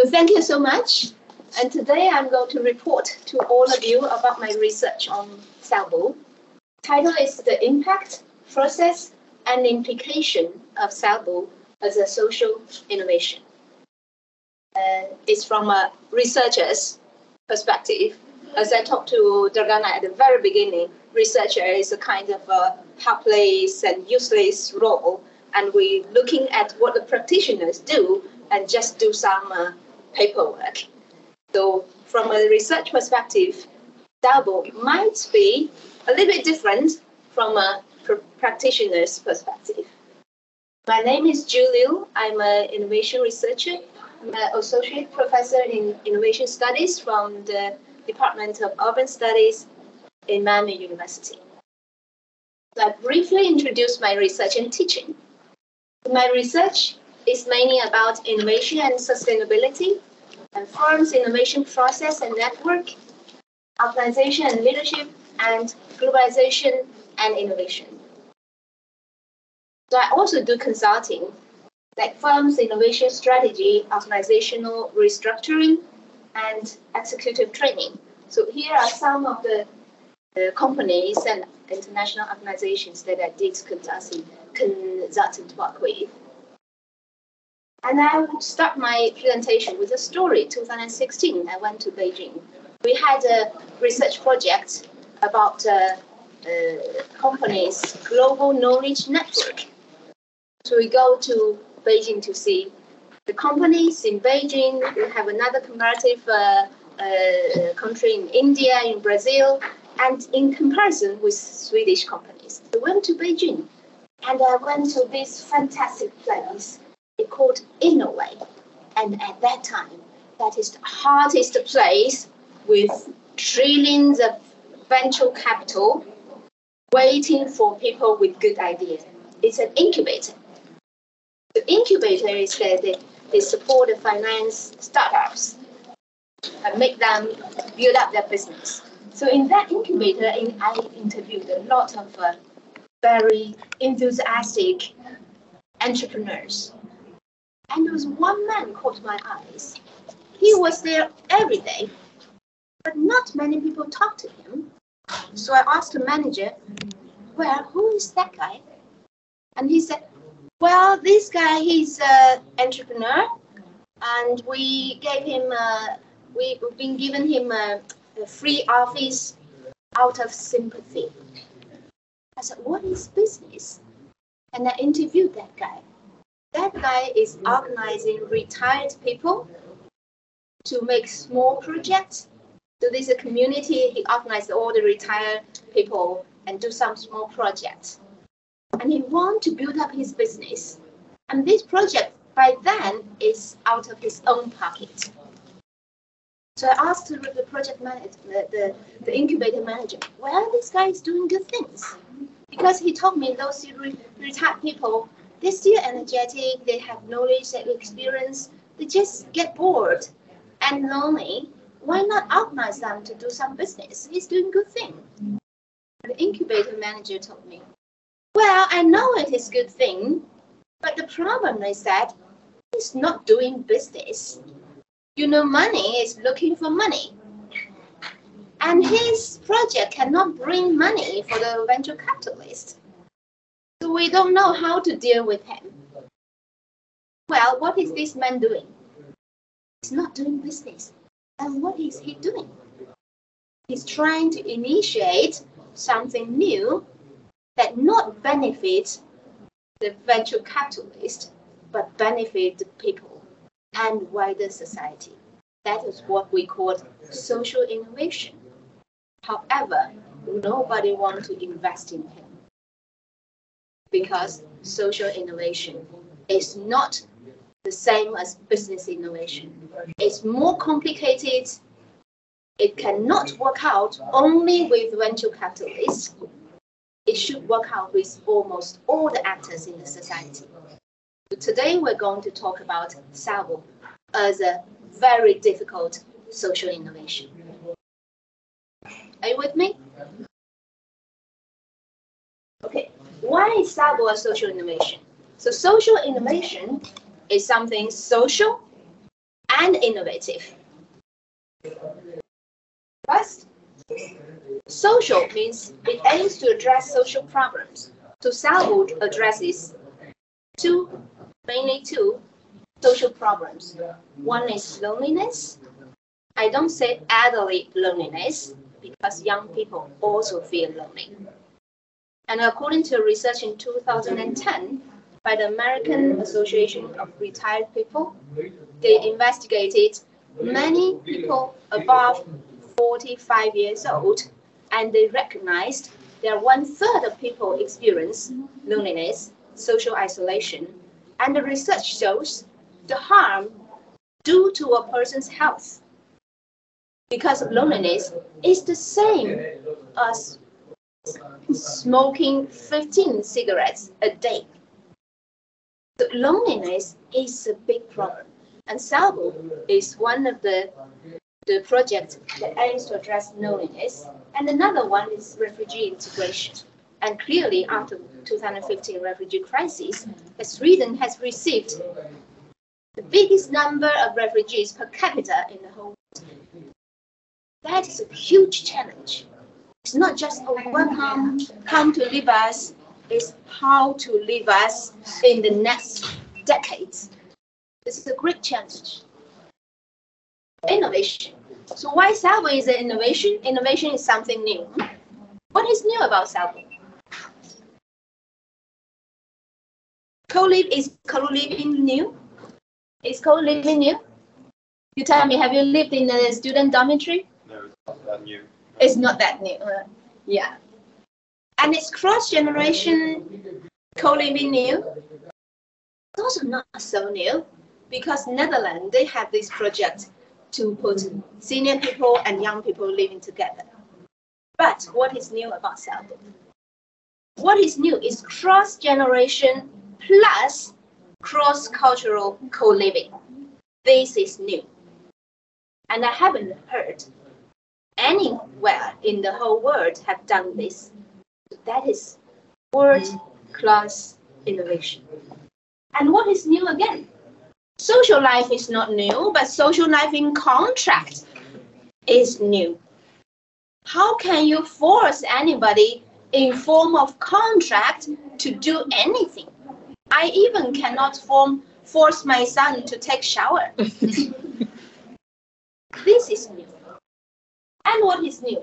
So thank you so much. And today I'm going to report to all of you about my research on Sällbo. Title is The Impact, Process, and Implication of Sällbo as a Social Innovation. It's from a researcher's perspective. As I talked to Dragana at the very beginning, researcher is a kind of a helpless and useless role, and we're looking at what the practitioners do and just do some paperwork. So from a research perspective, Sällbo might be a little bit different from a practitioner's perspective. My name is Liu. I'm an innovation researcher. I'm an associate professor in innovation studies from the Department of Urban Studies in Malmö University. So I briefly introduce my research and teaching. My research is mainly about innovation and sustainability, and firms' innovation process and network, organization and leadership, and globalization and innovation. So I also do consulting, like firms' innovation strategy, organizational restructuring, and executive training. So here are some of the companies and international organizations that I did consultant work with. And I would start my presentation with a story. 2016, I went to Beijing. We had a research project about companies' global knowledge network. So we go to Beijing to see the companies in Beijing. We have another comparative country in India, in Brazil, and in comparison with Swedish companies. We went to Beijing, and I went to this fantastic place. It's called Innovate. And at that time, that is the hottest place with trillions of venture capital waiting for people with good ideas. It's an incubator. The incubator is that they support the finance startups and make them build up their business. So in that incubator, I interviewed a lot of very enthusiastic entrepreneurs. And there was one man caught my eyes. He was there every day, but not many people talked to him. So I asked the manager, well, who is that guy? And he said, well, this guy, he's an entrepreneur, and we gave him, we've been giving him a free office out of sympathy. I said, what is business? And I interviewed that guy. That guy is organizing retired people to make small projects. So there's a community, he organized all the retired people and do some small projects. And he wants to build up his business. And this project, by then, is out of his own pocket. So I asked the project manager, the incubator manager, well, this guy is doing good things. Because he told me those retired people, they're still energetic, they have knowledge, they have experience, they just get bored and lonely. Why not organize them to do some business? He's doing good thing. The incubator manager told me, well, I know it is good thing, but the problem is that he's not doing business. You know, money is looking for money. And his project cannot bring money for the venture capitalist. So we don't know how to deal with him. Well, what is this man doing? He's not doing business. And what is he doing? He's trying to initiate something new that not benefits the venture capitalist, but benefit the people and wider society. That is what we call social innovation. However, nobody wants to invest in him because social innovation is not the same as business innovation. It's more complicated. It cannot work out only with venture capitalists. It should work out with almost all the actors in the society. So today we're going to talk about Sällbo as a very difficult social innovation. Are you with me? Okay, why is Sällbo a social innovation? So social innovation is something social and innovative. First, social means it aims to address social problems. So Sällbo addresses mainly two social problems. One is loneliness. I don't say elderly loneliness because young people also feel lonely. And according to research in 2010 by the American Association of Retired People, they investigated many people above 45 years old, and they recognized that 1/3 of people experience loneliness, social isolation, and the research shows the harm due to a person's health because of loneliness is the same as smoking 15 cigarettes a day. So loneliness is a big problem, and Sällbo is one of the projects that aims to address loneliness, and another one is refugee integration. And clearly, after 2015 refugee crisis, Sweden has received the biggest number of refugees per capita in the whole world. That is a huge challenge. It's not just welcome, come to live us, it's how to live us in the next decades. This is a great challenge. Innovation. So why Sällbo is an innovation? Innovation is something new. What is new about Sällbo? Is co-living new? Is co-living new? You tell me, have you lived in a student dormitory? No, it's not that new. It's not that new. Yeah. And it's cross-generation co-living new? It's also not so new because Netherlands, they have this project to put senior people and young people living together. But what is new about Sällbo? What is new is cross-generation plus cross-cultural co-living. This is new. And I haven't heard anywhere in the whole world have done this. That is world-class innovation. And what is new again? Social life is not new, but social life in contract is new. How can you force anybody in form of contract to do anything? I even cannot force my son to take shower. This is new. And what is new?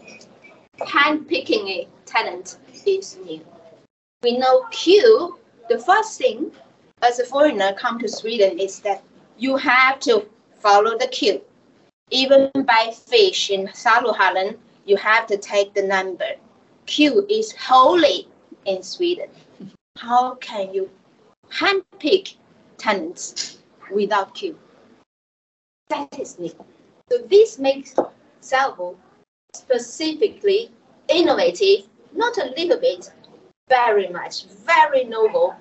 Handpicking a talent is new. We know Q, the first thing as a foreigner come to Sweden is that you have to follow the queue. Even buy fish in Saluhallen, you have to take the number. Queue is holy in Sweden. How can you handpick talents without queue? That is new. So this makes Sällbo specifically innovative, not a little bit, very much, very noble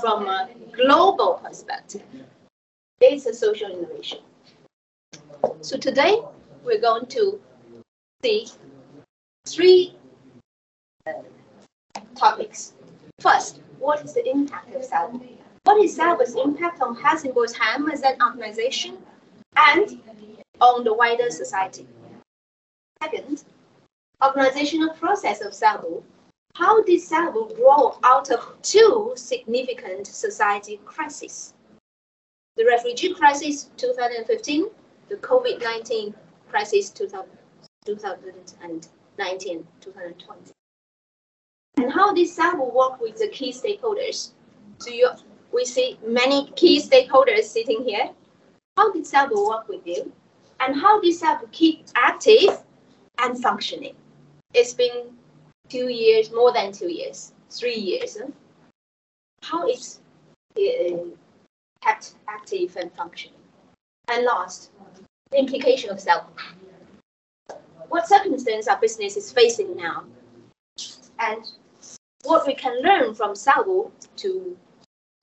from a global perspective. It's a social innovation. So today we're going to see three topics. First, what is the impact of Sällbo? What is Sällbo's impact on Helsingborgshem as an organization and on the wider society? Second, organizational process of Sällbo. How did Sällbo grow out of two significant society crises? The refugee crisis 2015, the COVID-19 crisis 2019, 2020. And how did Sällbo work with the key stakeholders? So we see many key stakeholders sitting here. How did Sällbo work with you? And how did Sällbo keep active and functioning? It's been 2 years, more than 2 years, 3 years. How is kept active and functioning? And last, the implication of Sällbo. What circumstances our business is facing now? And what we can learn from Sällbo to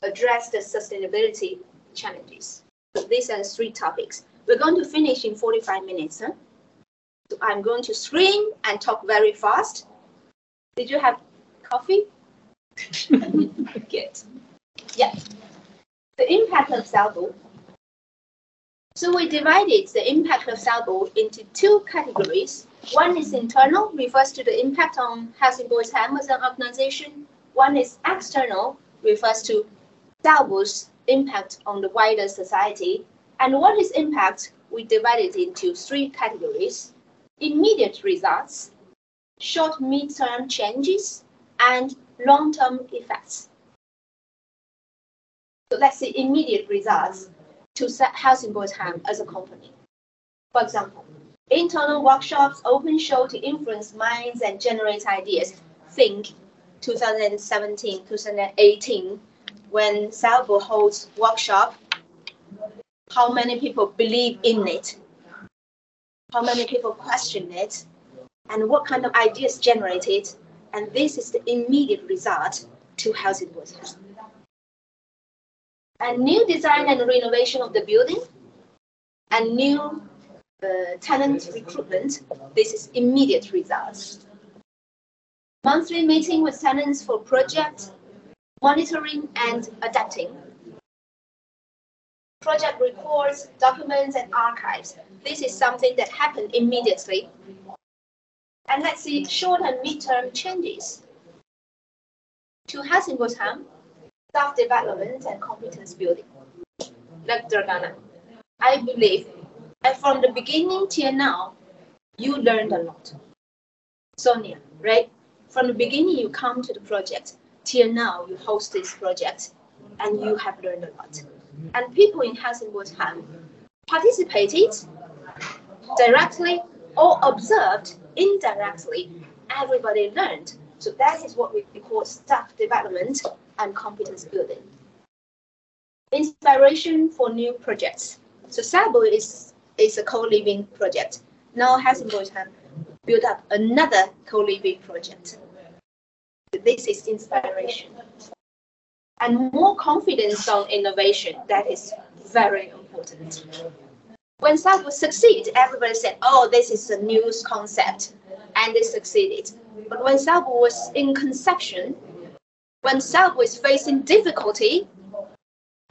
address the sustainability challenges. So these are the three topics. We're going to finish in 45 minutes. So I'm going to scream and talk very fast. Did you have coffee? Good. Yeah. The impact of Sällbo. So we divided the impact of Sällbo into two categories. One is internal, refers to the impact on Helsingborgshem as an organization. One is external, refers to Sällbo's impact on the wider society. And what is impact? We divided into three categories: immediate results, short mid-term changes, and long-term effects. So let's see immediate results to Helsingborgshem as a company. For example, internal workshops, open show to influence minds and generate ideas. Think 2017, 2018, when Sällbo holds workshop, how many people believe in it? How many people question it? And what kind of ideas generated? And this is the immediate result to Helsingborgshem. And new design and renovation of the building, and new tenant recruitment. This is immediate results. Monthly meeting with tenants for project monitoring and adapting. Project reports, documents, and archives. This is something that happened immediately. And let's see short and mid-term changes. To Helsingborgshem, staff development and competence building. Like Dragana, I believe that from the beginning till now, you learned a lot. Sonia, right? From the beginning, you come to the project, till now, you host this project, and you have learned a lot. And people in Helsingborgshem participated directly or observed indirectly. Everybody learned. So that is what we call staff development and competence building. Inspiration for new projects. So Sällbo is a co-living project. Now Helsingborgshem built up another co-living project. This is inspiration. And more confidence on innovation. That is very important. When Sällbo succeeded, everybody said, oh, this is a new concept. And they succeeded. But when Sällbo was in conception, when Sällbo is facing difficulty,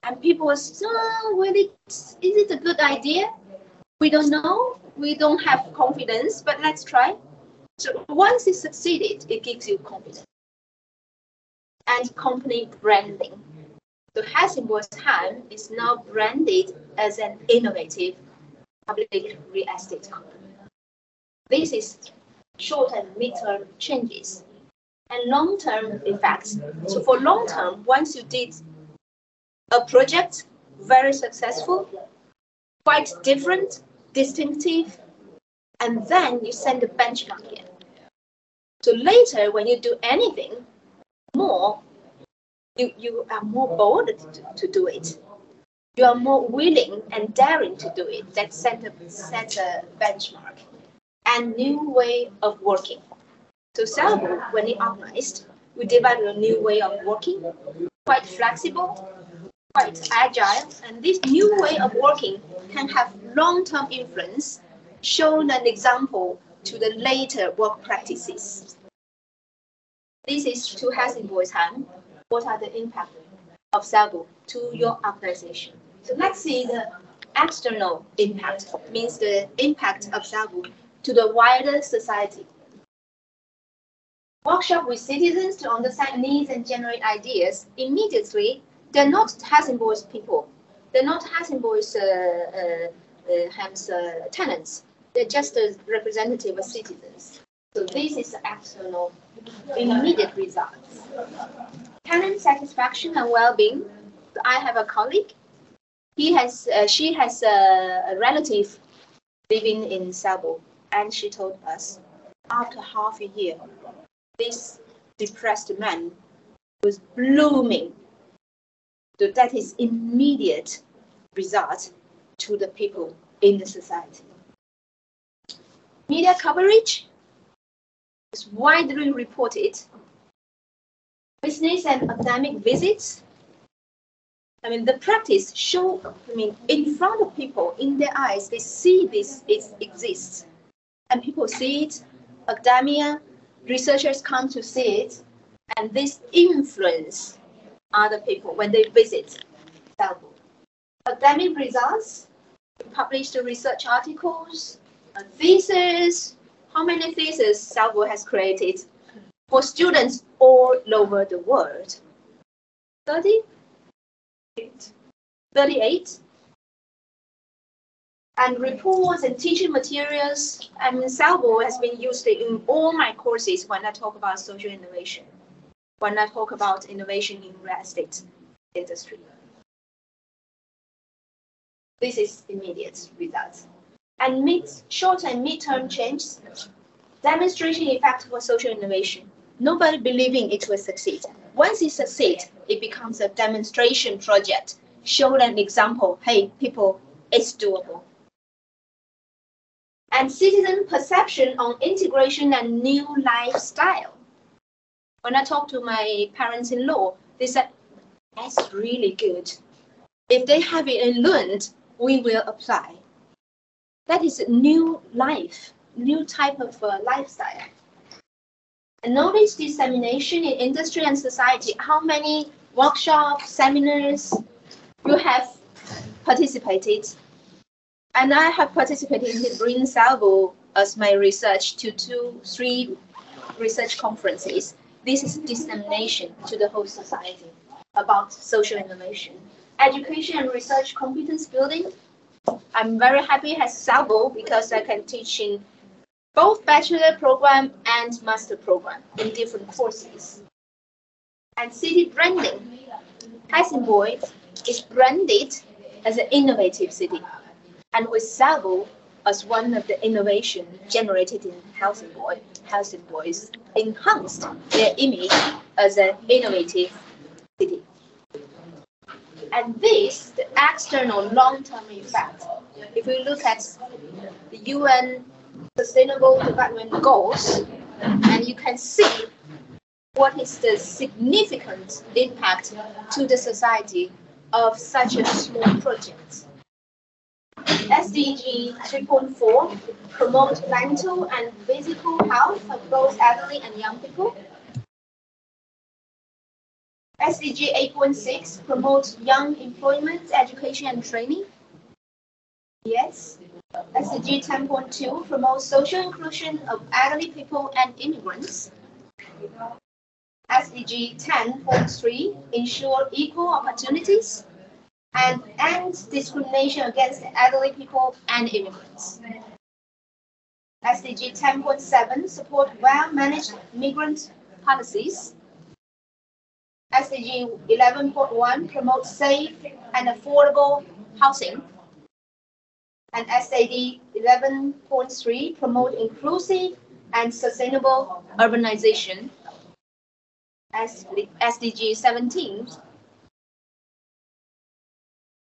and people were saying, oh, really, is it a good idea? We don't know. We don't have confidence, but let's try. So once it succeeded, it gives you confidence. And company branding. So Helsingborgshem is now branded as an innovative public real estate company. This is short and mid-term changes and long-term effects. So for long-term, once you did a project very successful, quite different, distinctive, and then you send the benchmark in. So later, when you do anything more, you are more bold to do it. You are more willing and daring to do it. That set a benchmark and new way of working. So Sällbo, when it organized, we developed a new way of working, quite flexible, quite agile, and this new way of working can have long-term influence, shown an example to the later work practices. This is to Helsingborgshem. What are the impacts of Sällbo to your organization? So let's see the external impact, means the impact of Sällbo to the wider society. Workshop with citizens to understand needs and generate ideas. Immediately, they're not Helsingborg's people. They're not Helsingborg's tenants. They're just a representative of citizens. So this is the external immediate results. Tenant satisfaction and well-being. So I have a colleague. She has a relative living in Sällbo, and she told us after half a year, this depressed man was blooming. So that is immediate result to the people in the society. Media coverage is widely reported. Business and academic visits. The practice show, in front of people, in their eyes, they see this exists. And people see it, academia, researchers come to see it, and this influence other people when they visit Sällbo. Academic results, We published research articles, a thesis. How many theses Sällbo has created for students all over the world? 38. And reports and teaching materials. And Sällbo has been used in all my courses when I talk about social innovation, when I talk about innovation in real estate industry. This is immediate results. And short and mid-term changes, demonstration effect for social innovation. Nobody believing it will succeed. Once it succeeds, it becomes a demonstration project. Show an example. Hey, people, it's doable. And citizen perception on integration and new lifestyle. When I talked to my parents-in-law, they said, that's really good. If they have it and learned, we will apply. That is a new life, new type of lifestyle. And knowledge dissemination in industry and society. How many workshops, seminars you have participated? And I have participated in bringing Sällbo as my research to 3 research conferences. This is dissemination to the whole society about social innovation. Education and research competence building. I'm very happy as Sällbo because I can teach in both bachelor program and master program in different courses. And city branding. Helsingborg is branded as an innovative city. And with Sällbo as one of the innovation generated in Helsingborg, Helsingborg enhanced their image as an innovative city. And this, the external long-term effect. If we look at the UN Sustainable Development Goals, and you can see what is the significant impact to the society of such a small project. SDG 3.4, promote mental and physical health of both elderly and young people. SDG 8.6, promote young employment, education and training. Yes. SDG 10.2, promote social inclusion of elderly people and immigrants. SDG 10.3, ensure equal opportunities and end discrimination against elderly people and immigrants. SDG 10.7, support well-managed migrant policies. SDG 11.1, promote safe and affordable housing. And SDG 11.3, promote inclusive and sustainable urbanization. SDG 17,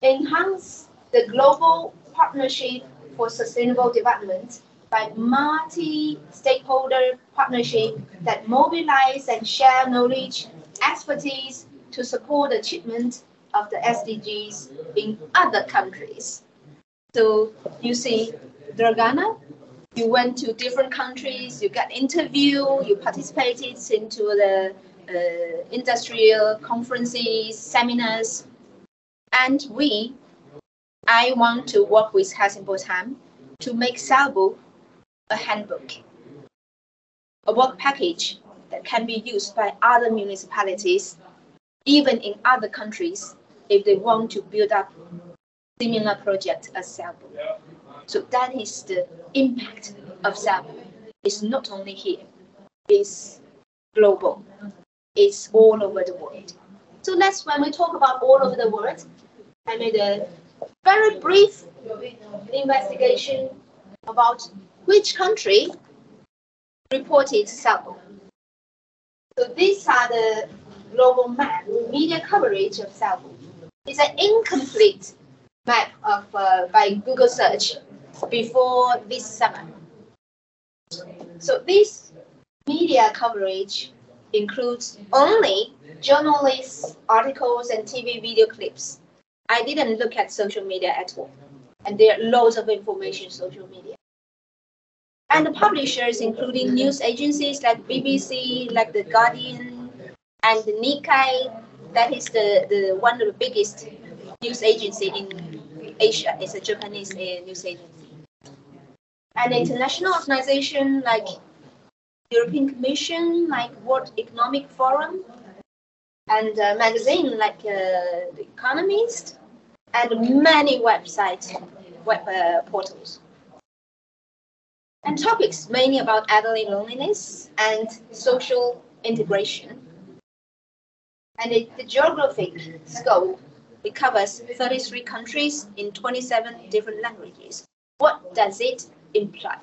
enhance the global partnership for sustainable development by multi-stakeholder partnership that mobilize and share knowledge, expertise to support the achievement of the SDGs in other countries. So you see, Dragana, you went to different countries, you got interview, you participated into the industrial conferences, seminars, and I want to work with Helsingborgshem to make Sällbo a handbook, a work package that can be used by other municipalities, even in other countries, if they want to build up similar project as Sällbo. So that is the impact of Sällbo. It's not only here, it's global. It's all over the world. So that's when we talk about all over the world. I made a very brief investigation about which country reported Sällbo. So these are the global map, media coverage of Sällbo. It's an incomplete map of by Google search before this summer. So this media coverage includes only journalists, articles, and TV video clips. I didn't look at social media at all. And there are loads of information in social media. And the publishers, including news agencies like BBC, like The Guardian, and the Nikkei, that is the one of the biggest news agency in Asia is a Japanese news agency. An international organization like European Commission, like World Economic Forum, and a magazine like The Economist, and many websites, web portals. And topics mainly about elderly loneliness and social integration. And the geographic scope, it covers 33 countries in 27 different languages. What does it imply?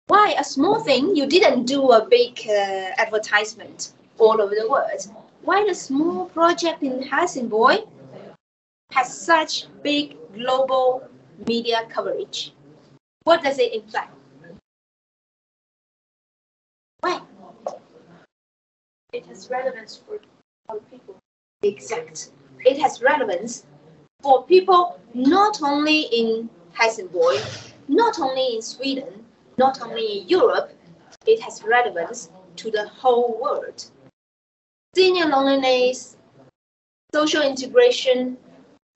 Why a small thing? You didn't do a big advertisement all over the world. Why the small project in Helsingborg has such big global media coverage? What does it imply? Why? It has relevance for all people. Exact. It has relevance for people not only in Helsingborg, not only in Sweden, not only in Europe. It has relevance to the whole world. Senior loneliness, social integration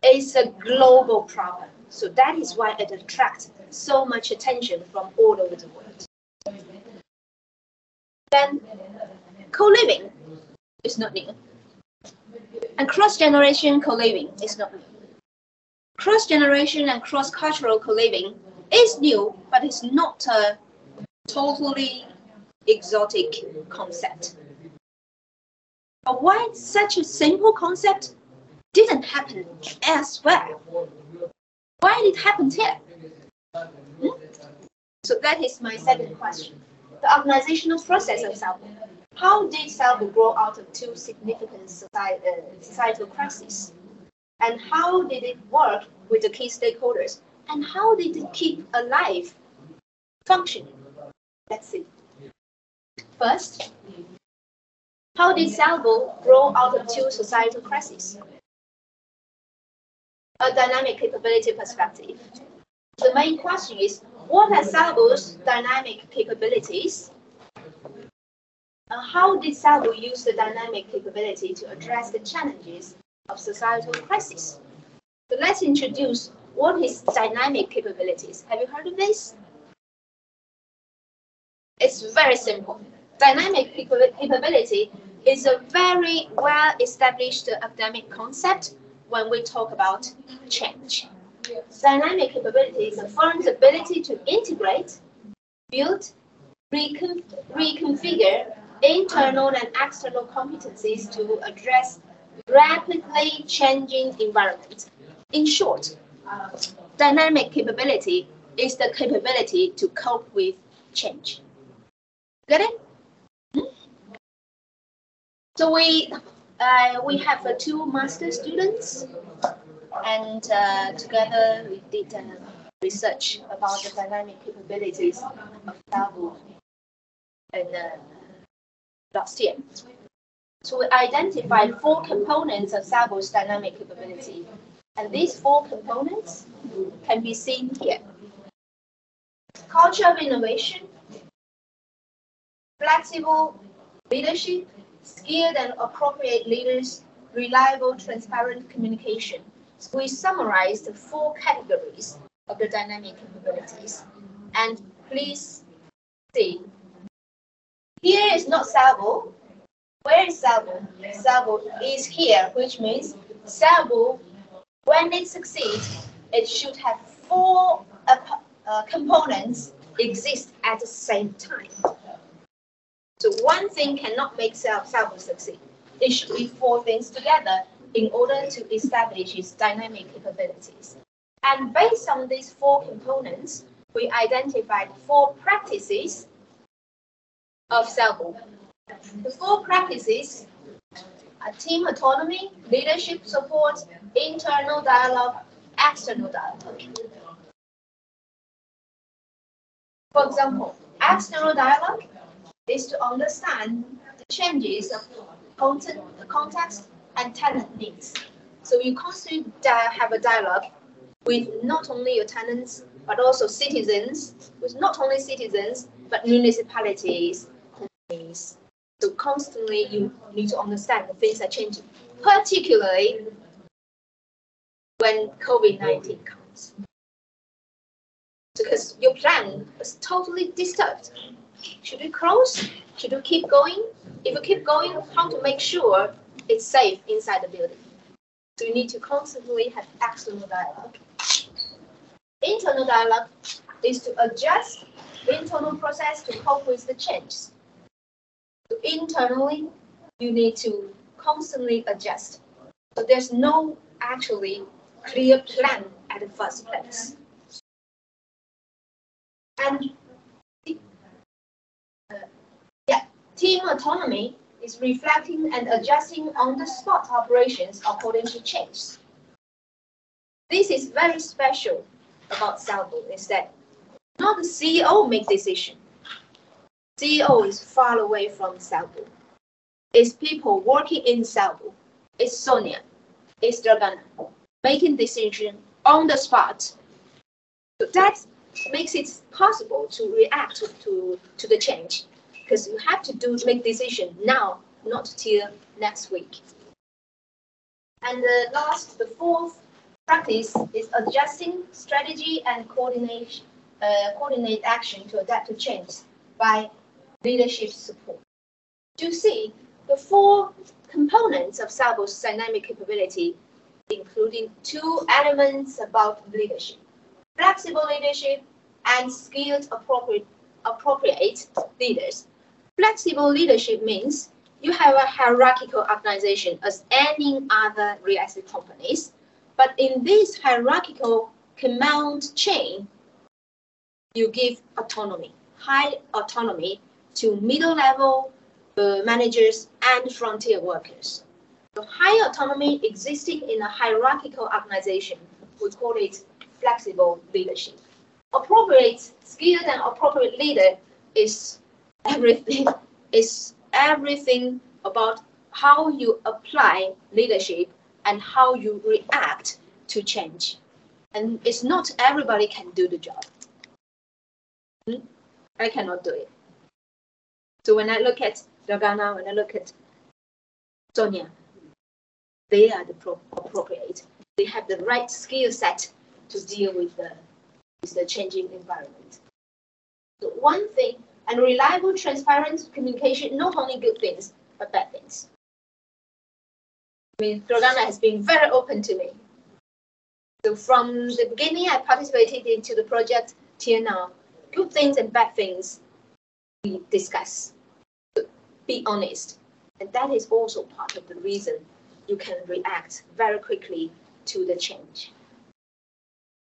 is a global problem. So that is why it attracts so much attention from all over the world. Then, co-living is not new. And cross-generation co-living is not new. Cross-generation and cross-cultural co-living is new, but it's not a totally exotic concept. But why such a simple concept didn't happen elsewhere? Why did it happen here? So that is my second question. The organizational process of Sällbo. How did Sällbo grow out of two significant societal crises? And how did it work with the key stakeholders? And how did it keep alive, functioning? Let's see. First, how did Sällbo grow out of two societal crises? A dynamic capability perspective. The main question is, what are Sällbo's dynamic capabilities? And how did Sällbo use the dynamic capability to address the challenges of societal crisis? So let's introduce what is dynamic capabilities. Have you heard of this? It's very simple. Dynamic capability is a very well-established academic concept when we talk about change. Dynamic capability is a firm's ability to integrate, build, reconfigure internal and external competencies to address rapidly changing environment. In short, dynamic capability is the capability to cope with change. Get it? So we have two master students, and together we did research about the dynamic capabilities of Sällbo in last year. So we identified 4 components of Sällbo's dynamic capability, and these 4 components can be seen here. Culture of innovation, flexible leadership, skilled and appropriate leaders, reliable, transparent communication. So we summarized the 4 categories of the dynamic capabilities. And please see, here is not Sällbo. Where is Sällbo? Sällbo is here, which means Sällbo, when it succeeds, it should have 4 components exist at the same time. So one thing cannot make Sällbo succeed. It should be 4 things together in order to establish its dynamic capabilities. And based on these 4 components, we identified 4 practices of Sällbo. The 4 practices are team autonomy, leadership support, internal dialogue, external dialogue. For example, external dialogue is to understand the changes of content, context, and talent needs. So you constantly have a dialogue with not only your tenants, but also citizens, with not only citizens, but municipalities, companies. So constantly you need to understand that things are changing, particularly when COVID-19 comes. Because your plan is totally disturbed. Should we close? Should we keep going? If you keep going, how to make sure it's safe inside the building? So you need to constantly have external dialogue. Internal dialogue is to adjust the internal process to cope with the changes. So internally, you need to constantly adjust. So there's no actually clear plan at the first place. And team autonomy is reflecting and adjusting on the spot operations according to change. This is very special about Sällbo is that not the CEO make decision. CEO is far away from Sällbo. It's people working in Sällbo. It's Sonia. It's Dragana making decision on the spot. So that makes it possible to react to the change. Because you have to make decision now, not till next week. And the fourth practice is adjusting strategy and coordinate action to adapt to change by leadership support. You see, the four components of Sällbo's dynamic capability, including two elements about leadership: flexible leadership and skilled appropriate leaders. Flexible leadership means you have a hierarchical organization as any other real estate companies, but in this hierarchical command chain, you give autonomy, high autonomy to middle level managers and frontier workers. So high autonomy existing in a hierarchical organization, we call it flexible leadership. Appropriate, skilled and appropriate leader is everything about how you apply leadership and how you react to change. And it's not everybody can do the job. I cannot do it. So when I look at Dragana, when I look at Sonia, they are the appropriate. They have the right skill set to deal with the changing environment. So one thing, and reliable, transparent communication, not only good things, but bad things. I mean, Dragana has been very open to me. So from the beginning, I participated into the project till now. Good things and bad things we discuss. So be honest. And that is also part of the reason you can react very quickly to the change.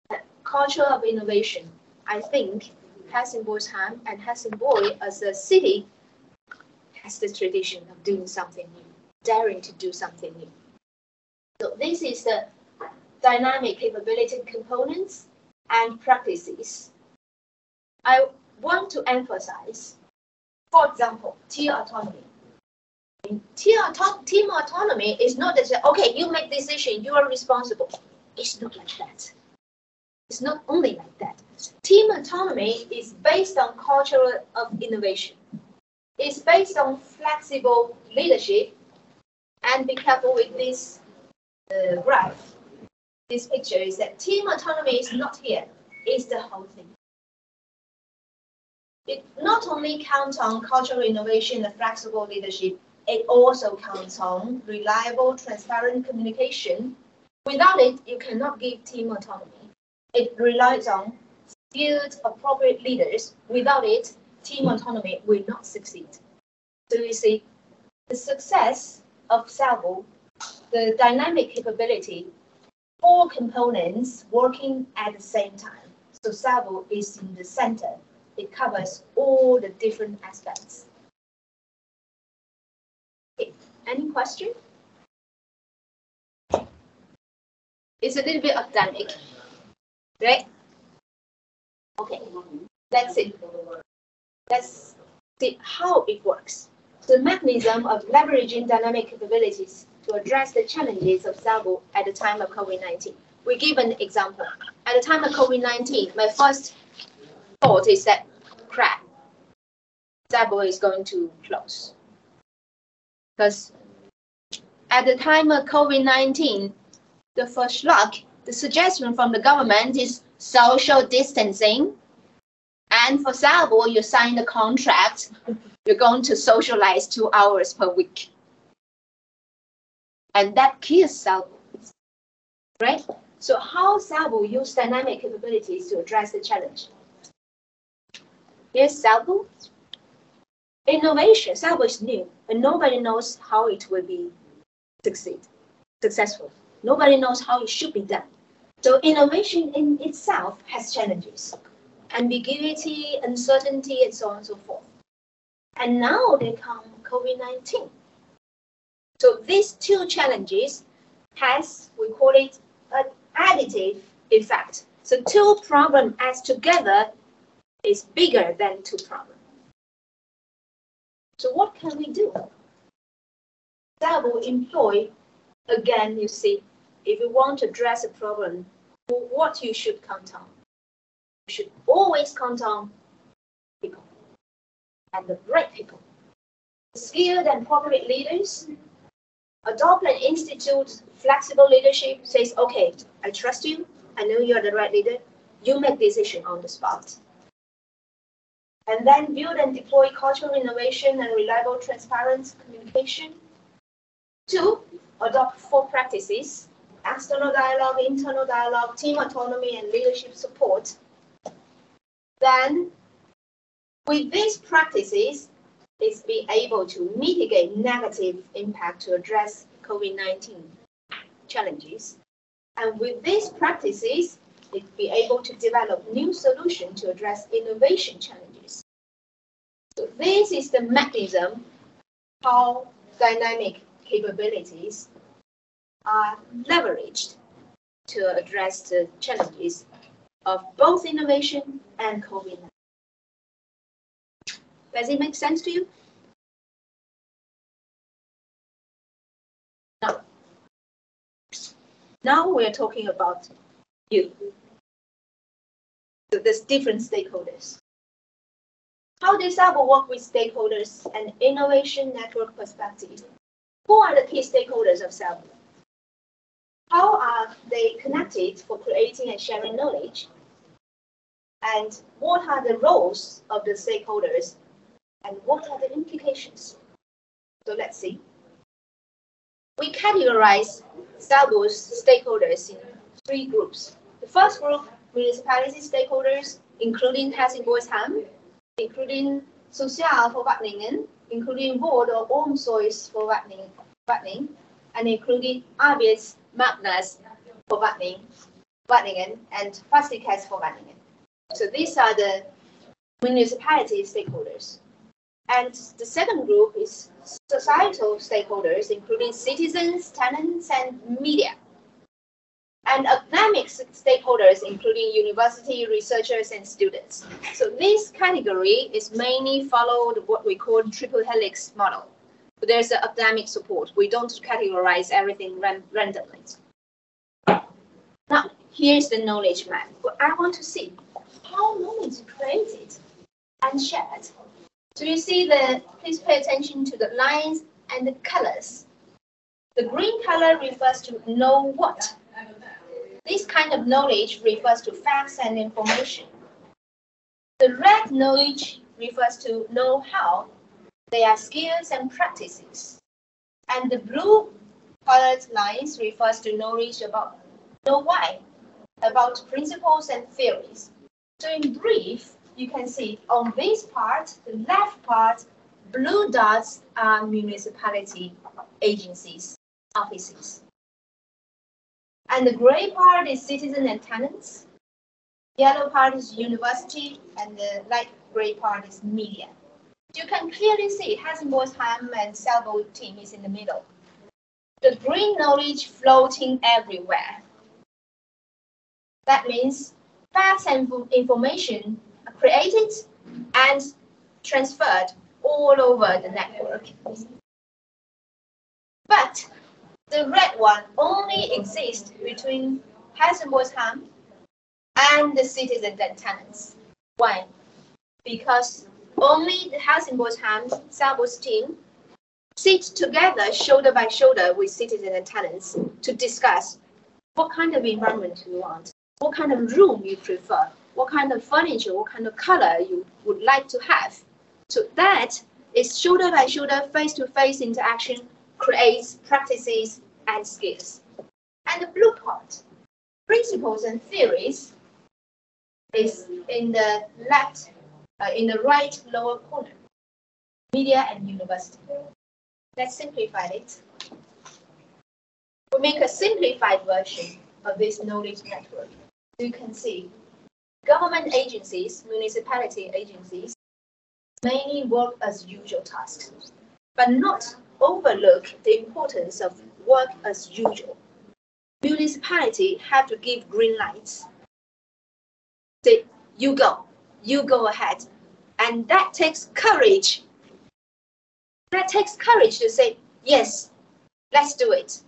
The culture of innovation, I think Helsingborgshem and Helsingborg as a city has the tradition of doing something new, daring to do something new. So this is the dynamic capability components and practices. I want to emphasize, for example, team autonomy. Team autonomy is not that, okay, you make decision, you are responsible. It's not like that. It's not only like that. Team autonomy is based on culture of innovation. It's based on flexible leadership. And be careful with this graph. This picture is that team autonomy is not here. It's the whole thing. It not only counts on cultural innovation and flexible leadership, it also counts on reliable, transparent communication. Without it, you cannot give team autonomy. It relies on skilled, appropriate leaders. Without it, team autonomy will not succeed. So you see, the success of Sällbo, the dynamic capability, four components working at the same time. So Sällbo is in the center. It covers all the different aspects. Okay. Any question? It's a little bit academic, right? Okay, that's it. Let's see how it works. The mechanism of leveraging dynamic capabilities to address the challenges of Sällbo at the time of COVID-19. We give an example. At the time of COVID-19, my first thought is that, crap, Sällbo is going to close. Because at the time of COVID-19, the first shock the suggestion from the government is social distancing. And for Sällbo, you sign the contract, you're going to socialize 2 hours per week. And that kills Sällbo, right? So how Sällbo use dynamic capabilities to address the challenge? Here's Sällbo. Innovation, Sällbo is new, and nobody knows how it will be successful. Nobody knows how it should be done. So innovation in itself has challenges, ambiguity, uncertainty, and so on and so forth. And now they come COVID-19. So these two challenges has, we call it an additive effect. So two problems as together is bigger than two problems. So what can we do? Sällbo employ, again, you see, if you want to address a problem, what you should count on. You should always count on people, and the right people. Skilled and appropriate leaders. Adopt and institute flexible leadership, says, okay, I trust you, I know you're the right leader, you make decision on the spot. And then build and deploy cultural innovation and reliable, transparent communication. 2, adopt 4 practices: external dialogue, internal dialogue, team autonomy, and leadership support. Then, with these practices, is be able to mitigate negative impact to address COVID-19 challenges. And with these practices, it be able to develop new solutions to address innovation challenges. So this is the mechanism how dynamic capabilities are leveraged to address the challenges of both innovation and COVID-19. Does it make sense to you? No. Now we're talking about you. So there's different stakeholders. How does Sällbo work with stakeholders and innovation network perspective? Who are the key stakeholders of Sällbo? How are they connected for creating and sharing knowledge? And what are the roles of the stakeholders? And what are the implications? So let's see. We categorize Sällbo's stakeholders in 3 groups. The first group, municipality stakeholders, including Helsingborgshem, including Socialförvaltningen, including Vård och omsorgsförvaltning, and including Arbetsmarknadsförvaltningen and Fastighetsförvaltningen. So these are the municipality stakeholders. And the second group is societal stakeholders, including citizens, tenants, and media. And academic stakeholders, including university researchers and students. So this category is mainly followed what we call triple helix model. But there's the academic support. We don't categorize everything randomly. Now, here's the knowledge map. What I want to see how knowledge is created and shared. So you see please pay attention to the lines and the colors. The green color refers to know what. This kind of knowledge refers to facts and information. The red knowledge refers to know how. They are skills and practices. And the blue colored lines refers to knowledge about know why, about principles and theories. So in brief, you can see on this part, the left part, blue dots are municipality agencies, offices. And the gray part is citizen and tenants. Yellow part is university, and the light gray part is media. You can clearly see Helsingborgshem and Sällbo team is in the middle. The green knowledge floating everywhere. That means facts and information are created and transferred all over the network. But the red one only exists between Helsingborgshem and the citizens and tenants. Why? Because only the Helsingborgshem Sällbo's team sit together shoulder by shoulder with citizens and tenants to discuss what kind of environment you want, what kind of room you prefer, what kind of furniture, what kind of color you would like to have. So that is shoulder by shoulder, face-to-face interaction creates practices and skills. And the blue part, principles and theories, is in the left, in the right lower corner, media and university. Let's simplify it. We make a simplified version of this knowledge network. You can see government agencies, municipality agencies, mainly work as usual tasks, but not overlook the importance of work as usual. Municipality have to give green lights. Say, you go ahead. And that takes courage. That takes courage to say, yes, let's do it.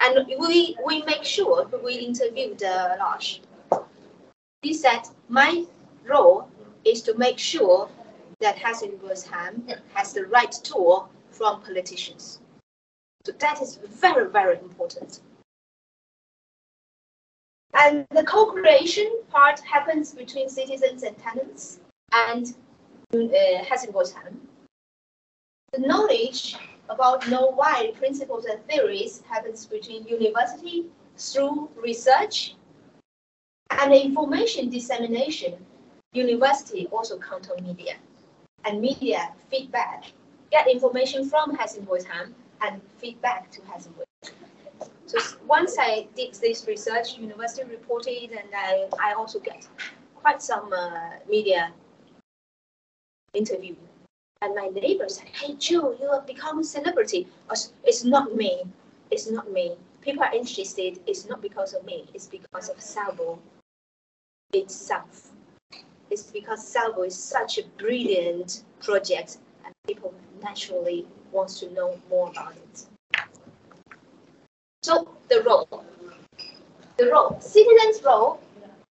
And we make sure we interviewed Lars. He said, my role is to make sure that Helsingborgshem has the right tool from politicians. So that is very, very important. And the co-creation part happens between citizens and tenants and Helsingborgshem. The knowledge about know-why principles and theories happens between university through research and information dissemination. University also count on media, and media feedback, get information from Helsingborgshem and feedback to Helsingborgshem. So once I did this research, university reported, and I also get quite some media interview. And my neighbor said, hey, Joe, you have become a celebrity. It's not me. It's not me. People are interested. It's not because of me. It's because of Sällbo itself. It's because Sällbo is such a brilliant project, and people naturally want to know more about it. So the role, citizens' role,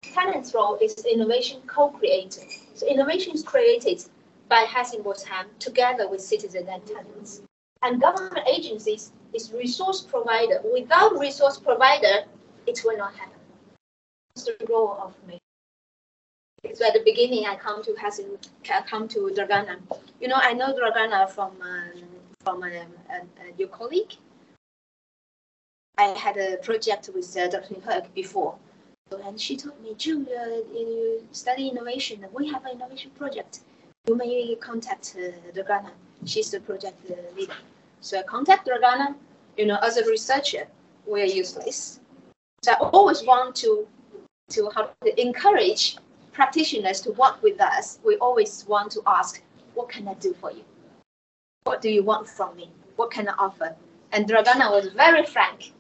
tenants' role is innovation co-creator. So innovation is created by Helsingborgshem together with citizens and tenants. And government agencies is resource provider. Without resource provider, it will not happen. It's the role of me. So at the beginning, I come to Dragana. You know, I know Dragana from your colleague. I had a project with Dr. Herc before. And she told me, Julia, you study innovation. We have an innovation project. You may contact Dragana. She's the project leader. So I contact Dragana. You know, as a researcher, we're useless. So I always want to encourage practitioners to work with us. We always want to ask, what can I do for you? What do you want from me? What can I offer? And Dragana was very frank.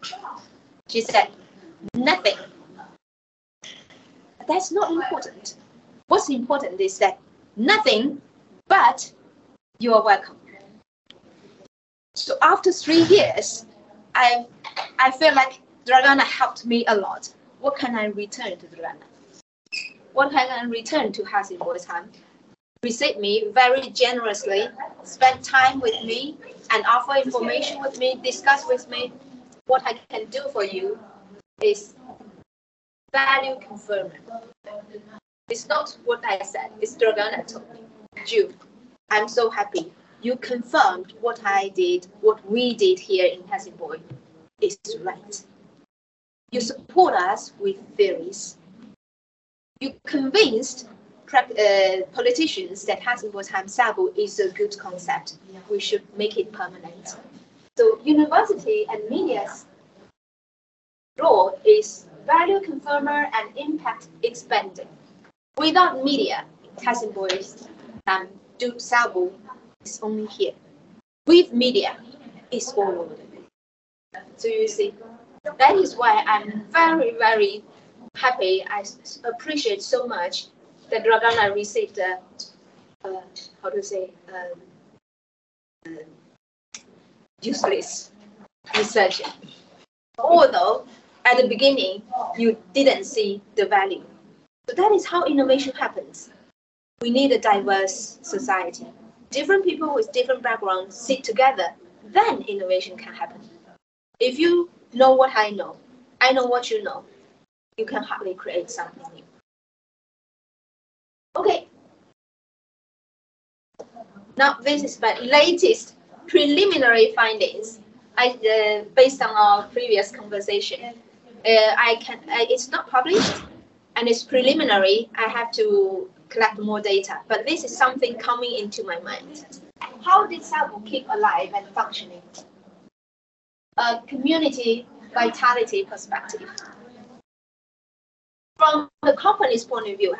She said, nothing. That's not important. What's important is that nothing, but you are welcome. So after 3 years, I feel like Dragana helped me a lot. What can I return to Dragana? What can I return to Helsingborgshem? Receive me very generously, spend time with me, and offer information with me, discuss with me. What I can do for you is value confirming. It's not what I said, it's Dragana told me. Ju, I'm so happy. You confirmed what I did, what we did here in Helsingborg is right. You support us with theories. You convinced politicians that Helsingborgshem Sällbo is a good concept. We should make it permanent. So university and media's role is value confirmer and impact expander. Without media, Helsingborgshem Sällbo is only here. With media, it's all over. So you see, that is why I'm very, very happy. I appreciate so much that Dragana received useless researcher. Although at the beginning you didn't see the value. So that is how innovation happens. We need a diverse society. Different people with different backgrounds sit together, then innovation can happen. If you know what I know, I know what you know. You can hardly create something new. Okay. Now this is my latest preliminary findings. Based on our previous conversation, it's not published and it's preliminary. I have to collect more data, but this is something coming into my mind. How did Sällbo keep alive and functioning? A community vitality perspective. From the company's point of view,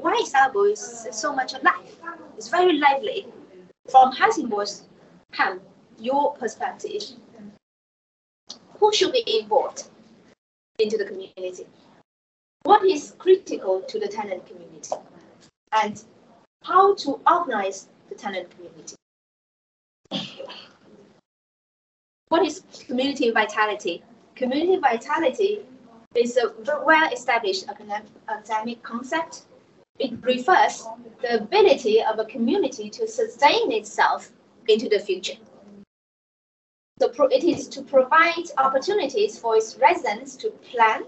why Sällbo is so much alive? It's very lively. From Helsingborgshem, your perspective, who should be involved into the community? What is critical to the tenant community? And how to organize the tenant community? What is community vitality? Community vitality is a well-established academic concept. It refers the ability of a community to sustain itself into the future. So it is to provide opportunities for its residents to plan,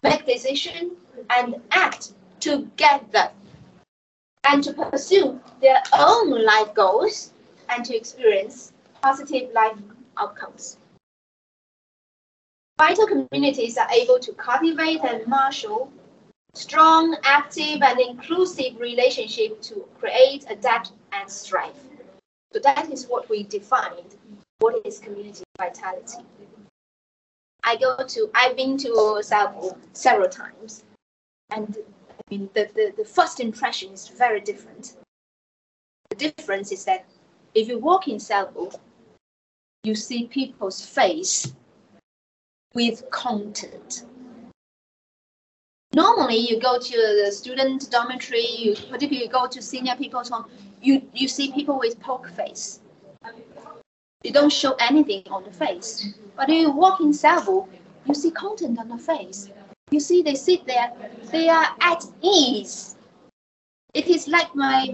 make decisions, and act together, and to pursue their own life goals and to experience positive life outcomes. Vital communities are able to cultivate and marshal strong, active, and inclusive relationships to create, adapt, and strive. So that is what we defined. What is community vitality? I've been to Sällbo several times, and I mean the first impression is very different. The difference is that if you walk in Sällbo, you see people's face with content. Normally, you go to the student dormitory, particularly you go to senior people's home, you see people with poker face. You don't show anything on the face. But if you walk in Sällbo, you see content on the face. You see they sit there, they are at ease. It is like my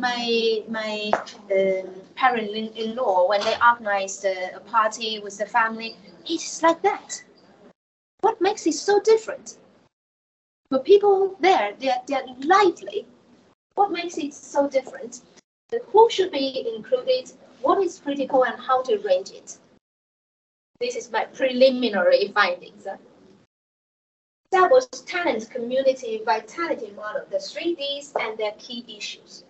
parent-in-law when they organize a party with the family. It's like that. What makes it so different? The people there, they're lively. What makes it so different? Who should be included? What is critical and how to arrange it? This is my preliminary findings. Sällbo's tenant community vitality model, the 3Ds and their key issues.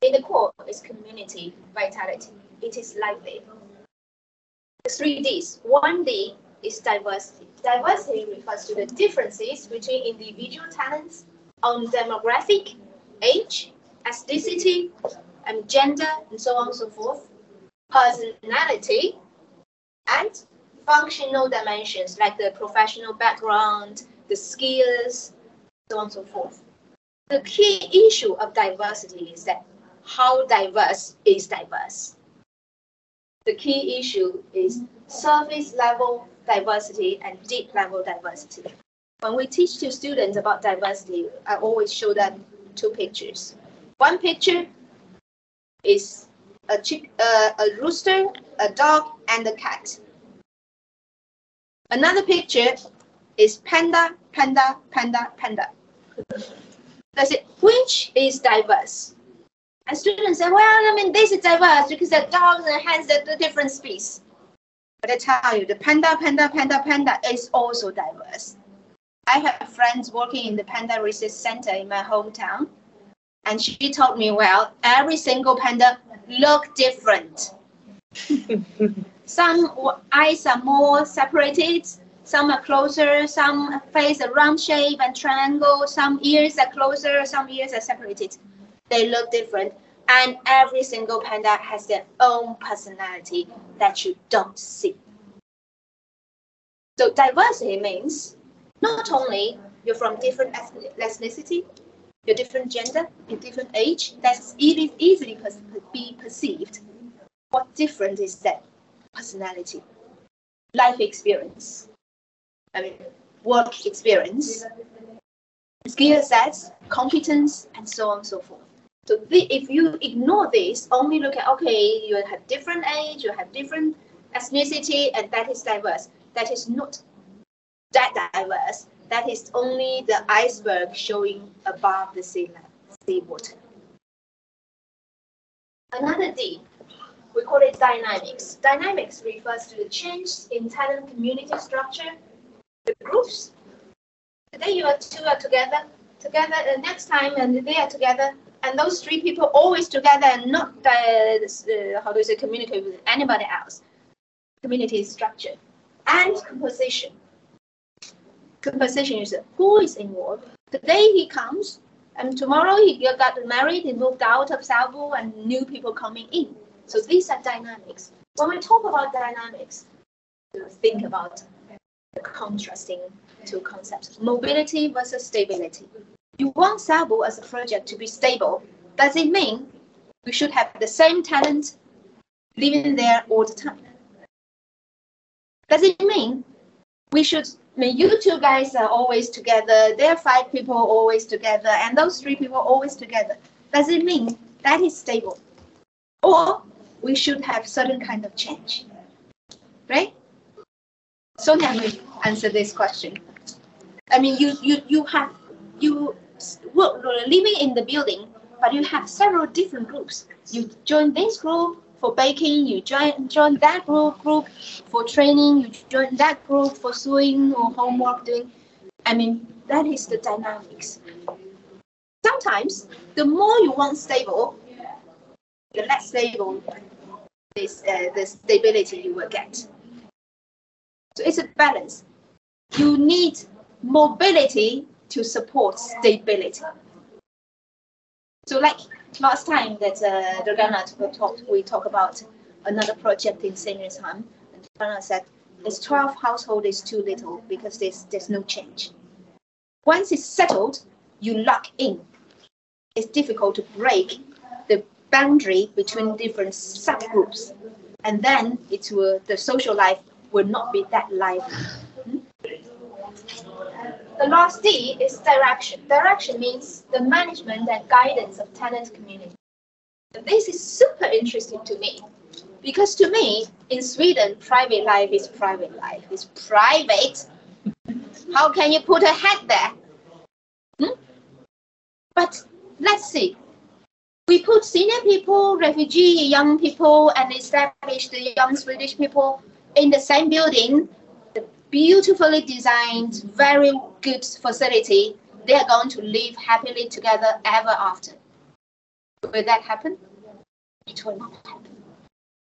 In the core is community vitality. It is lively. The 3Ds. 1D is diversity. Diversity refers to the differences between individual tenants on demographic, age, ethnicity, and gender, and so on and so forth, personality, and functional dimensions like the professional background, the skills, so on and so forth. The key issue of diversity is that how diverse is diverse. The key issue is surface level diversity and deep level diversity. When we teach to students about diversity, I always show them two pictures. One picture is a rooster, a dog, and a cat. Another picture is panda, panda, panda, panda. That's it. Which is diverse? And students say, well, I mean, this is diverse because the dogs and hens are the different species. But I tell you, the panda, panda, panda, panda is also diverse. I have friends working in the Panda Research Center in my hometown. And she told me, well, every single panda look different. Some eyes are more separated, some are closer, some face a round shape and triangle, some ears are closer, some ears are separated. They look different. And every single panda has their own personality that you don't see. So diversity means not only you're from different ethnicity, your different gender, your different age, that's easily be perceived. What different is that? Personality, life experience, work experience, skill sets, competence, and so on and so forth. So if you ignore this, only look at, okay, you have different age, you have different ethnicity, and that is diverse. That is not that diverse, that is only the iceberg showing above the sea water. Another D, we call it dynamics. Dynamics refers to the change in tenant community structure, the groups. Today you are two are together, and next time and they are together, and those three people always together and not how do you say, communicate with anybody else. Community structure and composition. Composition is who is involved. Today he comes, and tomorrow he got married, he moved out of Sällbo, and new people coming in. So these are dynamics. When we talk about dynamics, think about the contrasting two concepts, mobility versus stability. You want Sällbo as a project to be stable. Does it mean we should have the same talent living there all the time? Does it mean we should, you two guys are always together, there are 5 people always together, and those 3 people always together? Does it mean that is stable? Or we should have certain kind of change, right? So can we answer this question? I mean, you living in the building, but you have several different groups. You join this group for baking, you join that group for training, you join that group for sewing or homework doing. I mean, that is the dynamics. Sometimes, the more you want stable, the less stable is the stability you will get. So it's a balance. You need mobility to support stability. So like last time that we talked about another project in Helsingborgshem, and Dorgana said, this 12 household is too little because there's no change. Once it's settled, you lock in. It's difficult to break the boundary between different subgroups, and then the social life will not be that lively. The last D is direction. Direction means the management and guidance of tenant community. This is super interesting to me, because to me, in Sweden, private life is private life. It's private. How can you put a hat there? But let's see. We put senior people, refugee young people, and established young Swedish people in the same building, the beautifully designed, very good facility. They are going to live happily together ever after. Will that happen? It will not happen.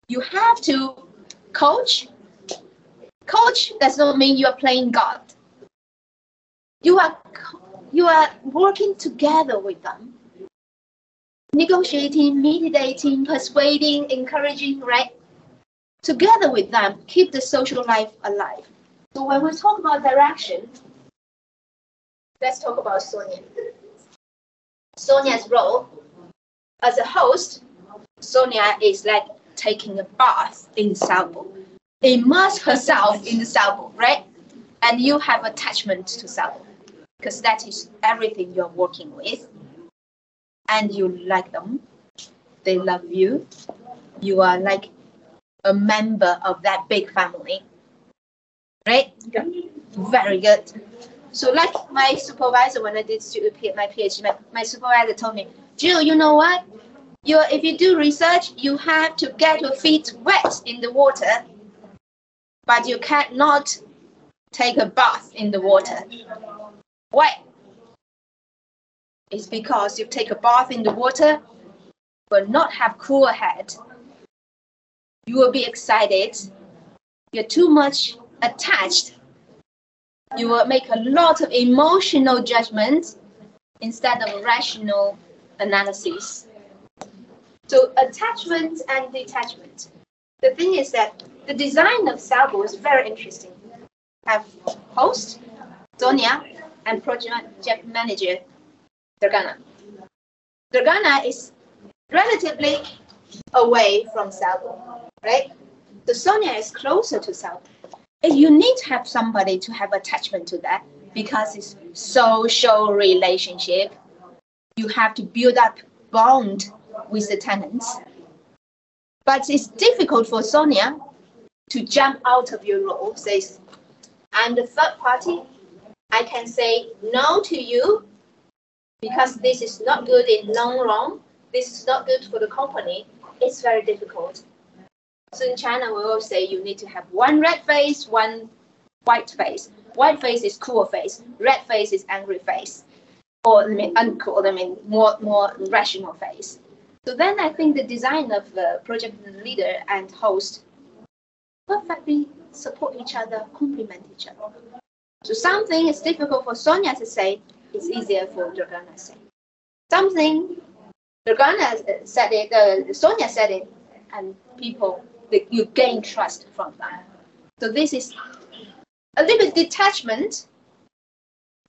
You have to coach. Coach does not mean you are playing God. You are working together with them. Negotiating, mediating, persuading, encouraging, right? Together with them, keep the social life alive. So when we talk about direction, let's talk about Sonia. Sonia's role as a host, Sonia is like taking a bath in Sällbo. Immerse herself in the Sällbo, right? And you have attachment to Sällbo, because that is everything you're working with. And you like them. They love you. You are like a member of that big family, right? Yeah. Very good. So like my supervisor, when I did my PhD, my supervisor told me, Jill, you know what? If you do research, you have to get your feet wet in the water, but you cannot take a bath in the water. Why? It's because you take a bath in the water, but not have cool head. You will be excited. You're too much attached. You will make a lot of emotional judgment instead of rational analysis. So attachment and detachment. The thing is that the design of Sällbo is very interesting. Have host, Sonia, and project manager, Dorgana. Dorgana is relatively away from Sällbo, right? So Sonia is closer to Sällbo. And you need to have somebody to have attachment to that, because it's social relationship. You have to build up bond with the tenants. But it's difficult for Sonia to jump out of your role, says, I'm the third party. I can say no to you because this is not good in long run. This is not good for the company. It's very difficult. So in China, we always say you need to have one red face, one white face. White face is cool face. Red face is angry face. Or uncool, more rational face. So then I think the design of the project leader and host perfectly support each other, complement each other. So something is difficult for Sonia to say, it's easier for Dragana to say. Something Dragana said it, Sonia said it, and people, you gain trust from them. So this is a little bit detachment.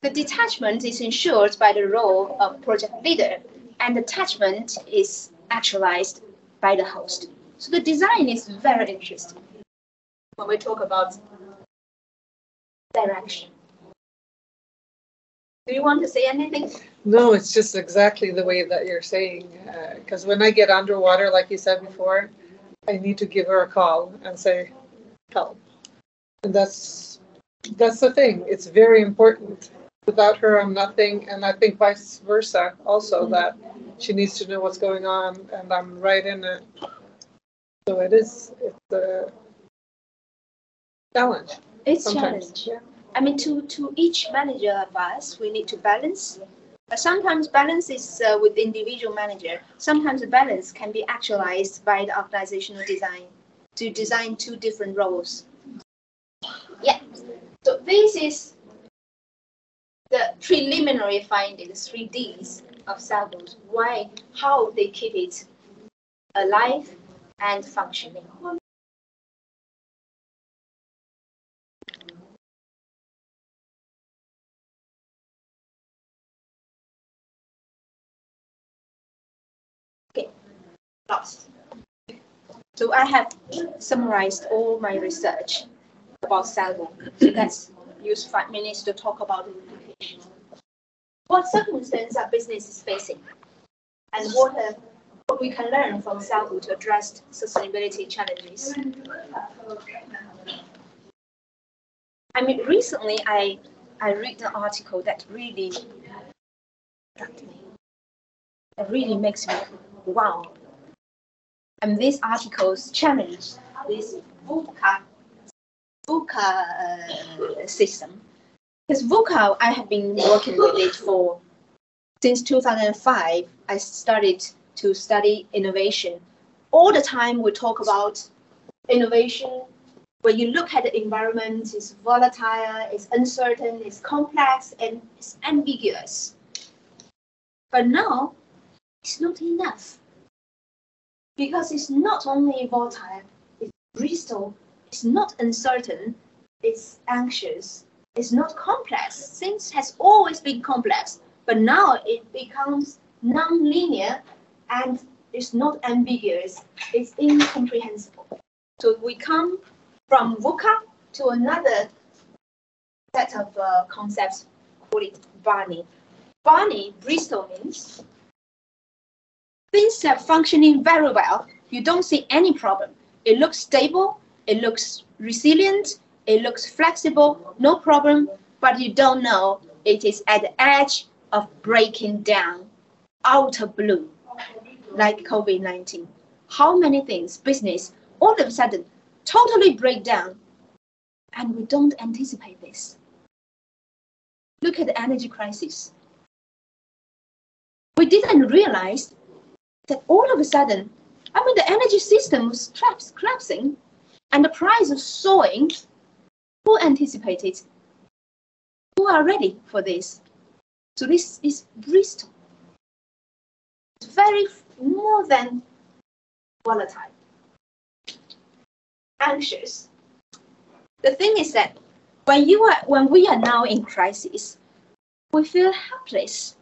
The detachment is ensured by the role of project leader, and attachment is actualized by the host. So the design is very interesting when we talk about direction. Do you want to say anything? No, it's just exactly the way that you're saying. Because when I get underwater, like you said before, I need to give her a call and say, help. And that's the thing. It's very important. Without her, I'm nothing. And I think vice versa also, that she needs to know what's going on, and I'm right in it. So it's a challenge. It's sometimes. challenge. Yeah. I mean, to each manager of us, we need to balance. Sometimes balance is with the individual manager. Sometimes the balance can be actualized by the organizational design to design two different roles. Yeah. So this is the preliminary findings, 3Ds of Sällbo. Why, how they keep it alive and functioning. Okay, last. So I have summarized all my research about Sällbo. So let's use 5 minutes to talk about the implications. What circumstances are businesses facing, and what we can learn from Sällbo to address sustainability challenges? I mean, recently I read an article that really got me. It really makes me wow. And this article's challenge this VUCA system. Because VUCA, I have been working with it since 2005. I started to study innovation. All the time we talk about innovation. When you look at the environment, it's volatile, it's uncertain, it's complex, and it's ambiguous. But now, it's not enough. Because it's not only volatile, it's brittle, it's not uncertain, it's anxious, it's not complex. Things has always been complex, but now it becomes non-linear and it's not ambiguous, it's incomprehensible. So we come from VUCA to another set of concepts, call it Barney. Barney, Bristol means things are functioning very well. You don't see any problem. It looks stable, it looks resilient, it looks flexible, no problem, but you don't know it is at the edge of breaking down, out of blue, like COVID-19. How many things, business, all of a sudden, totally break down, and we don't anticipate this. Look at the energy crisis. We didn't realize that all of a sudden, the energy system was collapsing and the price was soaring. Who anticipated? Who are ready for this? So this is Bristol. It's very more than volatile, anxious. The thing is that when we are now in crisis, we feel helpless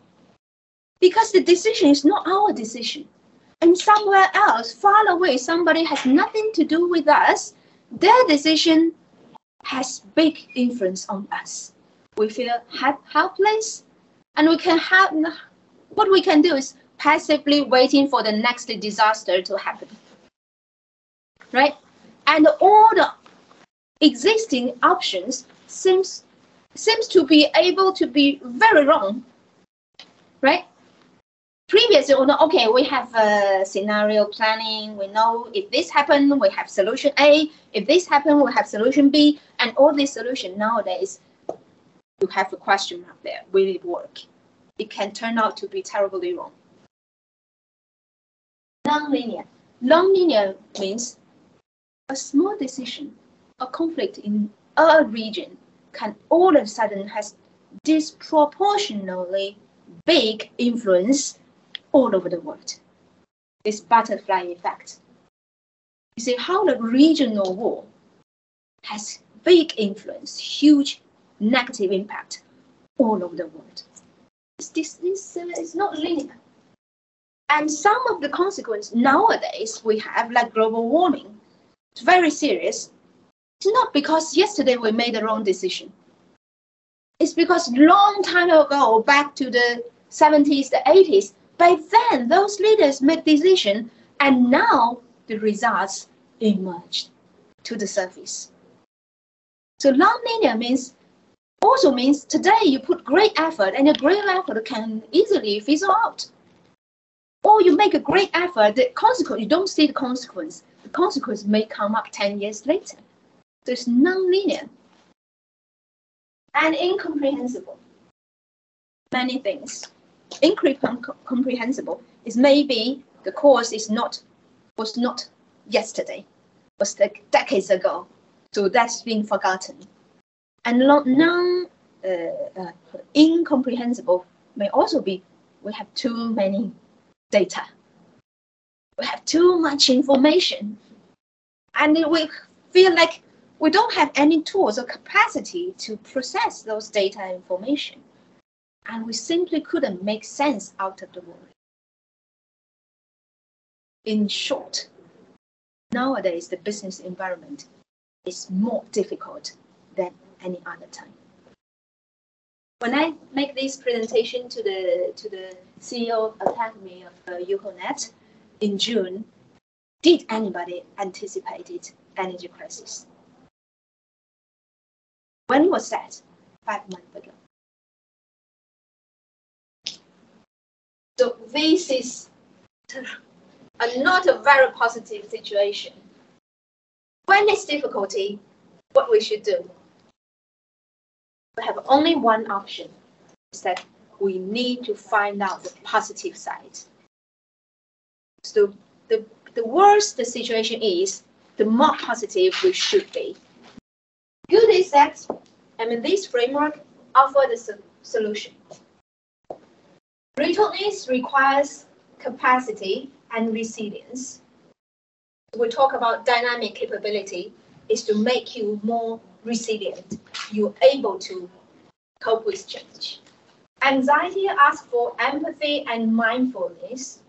because the decision is not our decision. And somewhere else, far away, somebody has nothing to do with us. Their decision has big influence on us. We feel helpless, and what we can do is passively waiting for the next disaster to happen, right? And all the existing options seems to be able to be very wrong, right? Previously, okay, we have scenario planning. We know if this happens, we have solution A. If this happens, we have solution B. And all these solutions nowadays, you have a question mark there. Will it work? It can turn out to be terribly wrong. Non-linear. Non-linear means a small decision, a conflict in a region can all of a sudden has disproportionately big influence all over the world. This butterfly effect. You see how the regional war has big influence, huge negative impact all over the world. This is not linear. And some of the consequences nowadays we have, like global warming, it's very serious. It's not because yesterday we made the wrong decision. It's because long time ago, back to the 70s, the 80s, by then those leaders made decisions, and now the results emerged to the surface. So non-linear also means today you put great effort, and a great effort can easily fizzle out. Or you make a great effort, the consequence, you don't see the consequence. The consequence may come up 10 years later. So it's non-linear and incomprehensible. Many things. Incomprehensible is maybe the cause was not yesterday, was decades ago. So that's been forgotten. And incomprehensible may also be we have too many data. We have too much information. And we feel like we don't have any tools or capacity to process those data and information. And we simply couldn't make sense out of the world. In short, nowadays the business environment is more difficult than any other time. When I make this presentation to the CEO of Academy of Uconet in June, did anybody anticipate energy crisis? When was that? 5 months ago. So this is not a very positive situation. When it's difficulty, what we should do? We have only one option, is that we need to find out the positive side. So the worse the situation is, the more positive we should be. Good is that, this framework offers the solution. Rootedness requires capacity and resilience. We talk about dynamic capability is to make you more resilient. You're able to cope with change. Anxiety asks for empathy and mindfulness.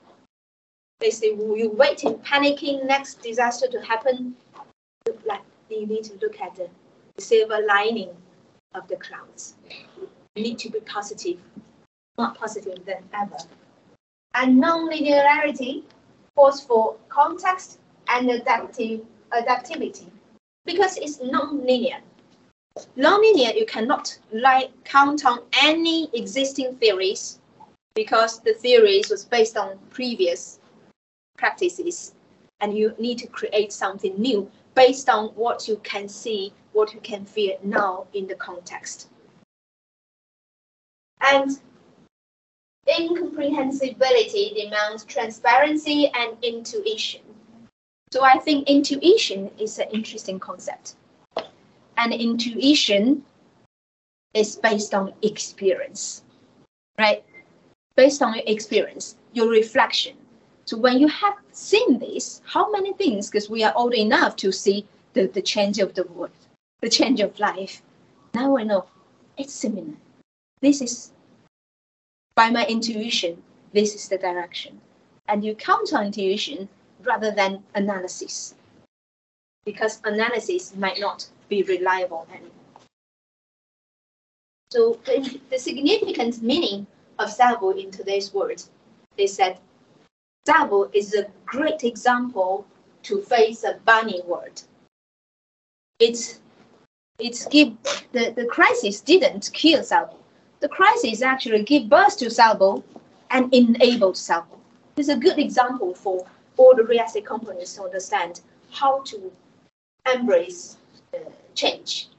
They say, you waiting, panicking, next disaster to happen. Like you need to look at the silver lining of the clouds. You need to be positive, more positive than ever. And non-linearity calls for context and adaptivity, because it's non-linear. Non-linear, you cannot count on any existing theories, because the theories was based on previous practices, and you need to create something new based on what you can see, what you can feel now in the context. And incomprehensibility demands transparency and intuition. So I think intuition is an interesting concept. And intuition is based on experience, right? Based on your experience, your reflection. So when you have seen this, how many things, because we are old enough to see the change of the world, the change of life. Now I know it's similar. This is, by my intuition, this is the direction. And you count on intuition rather than analysis, because analysis might not be reliable anymore. So the significant meaning of Sällbo in today's world is that Sällbo is a great example to face a burning world. It's The crisis didn't kill Sällbo. The crisis actually gave birth to Sällbo and enabled Sällbo. It's a good example for all the real estate companies to understand how to embrace change.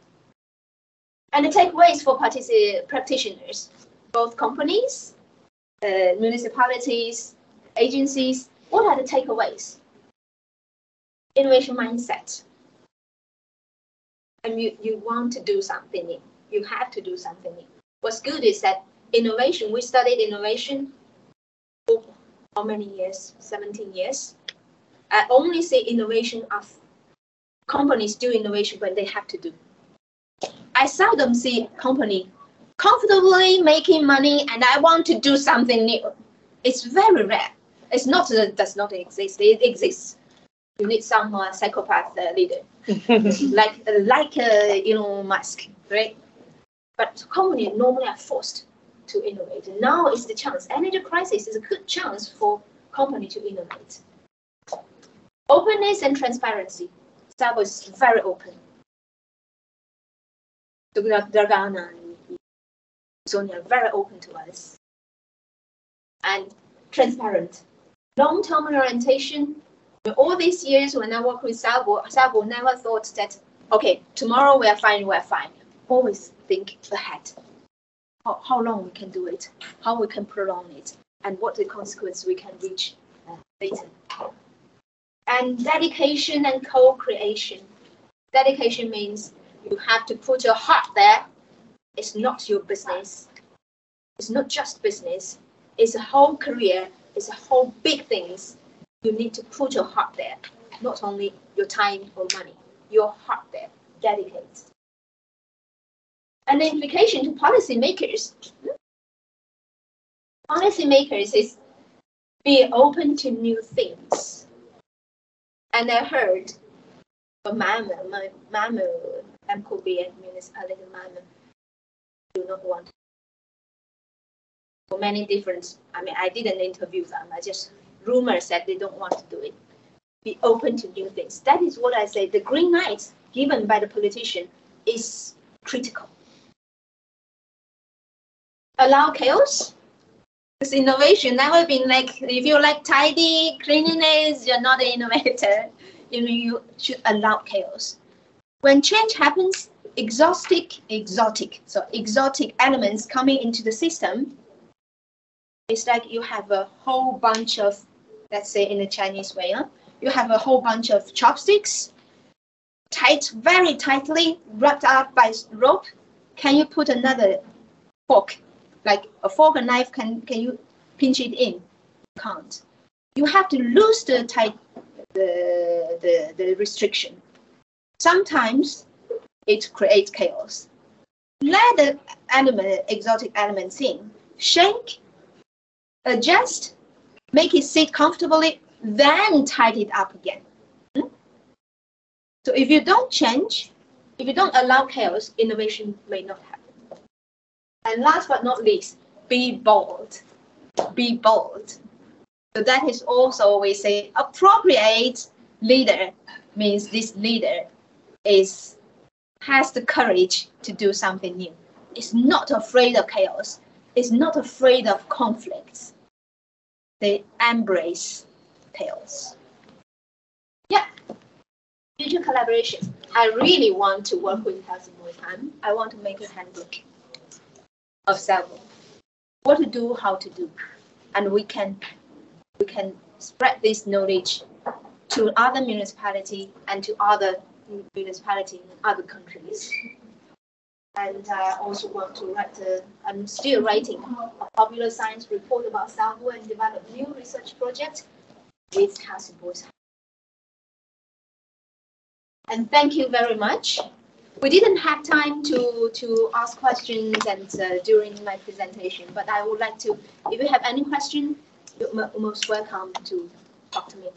And the takeaways for practitioners, both companies, municipalities, agencies, what are the takeaways? Innovation mindset. And you want to do something new. You have to do something new. What's good is that innovation, we studied innovation for how many years? 17 years. I only say innovation of companies do innovation when they have to do. I seldom see a company comfortably making money and I want to do something new. It's very rare. It's not that it does not exist. It exists. You need some psychopath leader, like Elon Musk, right? But companies normally are forced to innovate. Now is the chance. Energy crisis is a good chance for companies to innovate. Openness and transparency. Sällbo is very open. Dragana and Sonia are very open to us. And transparent. Long-term orientation. All these years when I work with Sällbo never thought that, okay, tomorrow we are fine. Always think ahead. How long we can do it, how we can prolong it, and what the consequence we can reach later. And dedication and co-creation. Dedication means you have to put your heart there. It's not your business. It's not just business. It's a whole career. It's a whole big things. You need to put your heart there, not only your time or money, your heart there, dedicate. And the implication to policymakers. Policymakers is be open to new things. And I heard from Malmö, MKB and municipality Malmö do not want to. For many different, I didn't interview them, I just rumors that they don't want to do it. Be open to new things. That is what I say. The green light given by the politician is critical. Allow chaos. Because innovation never been like, if you like tidy, cleanliness, you're not an innovator. You should allow chaos. When change happens, exotic elements coming into the system, it's like you have a whole bunch of, let's say in the Chinese way, you have a whole bunch of chopsticks, very tightly wrapped up by rope. Can you put another fork, like a fork and knife? Can you pinch it in? You can't. You have to lose the restriction. Sometimes it creates chaos. Let the exotic elements in, shake, adjust, make it sit comfortably, then tighten it up again. So if you don't change, if you don't allow chaos, innovation may not happen. And last but not least, be bold. Be bold. So that is also, we say, appropriate leader means this leader has the courage to do something new. Is not afraid of chaos. Is not afraid of conflicts. They embrace chaos. Yeah. Future collaboration. I really want to work with Helsingborgshem. I want to make a handbook of Sällbo. What to do, how to do, and we can spread this knowledge to other municipalities and to other municipalities in other countries. And I also want to write I'm still writing a popular science report about Sällbo and develop new research projects with Helsingborgshem. And thank you very much. We didn't have time to ask questions and during my presentation, but I would like to, if you have any question, you're most welcome to talk to me.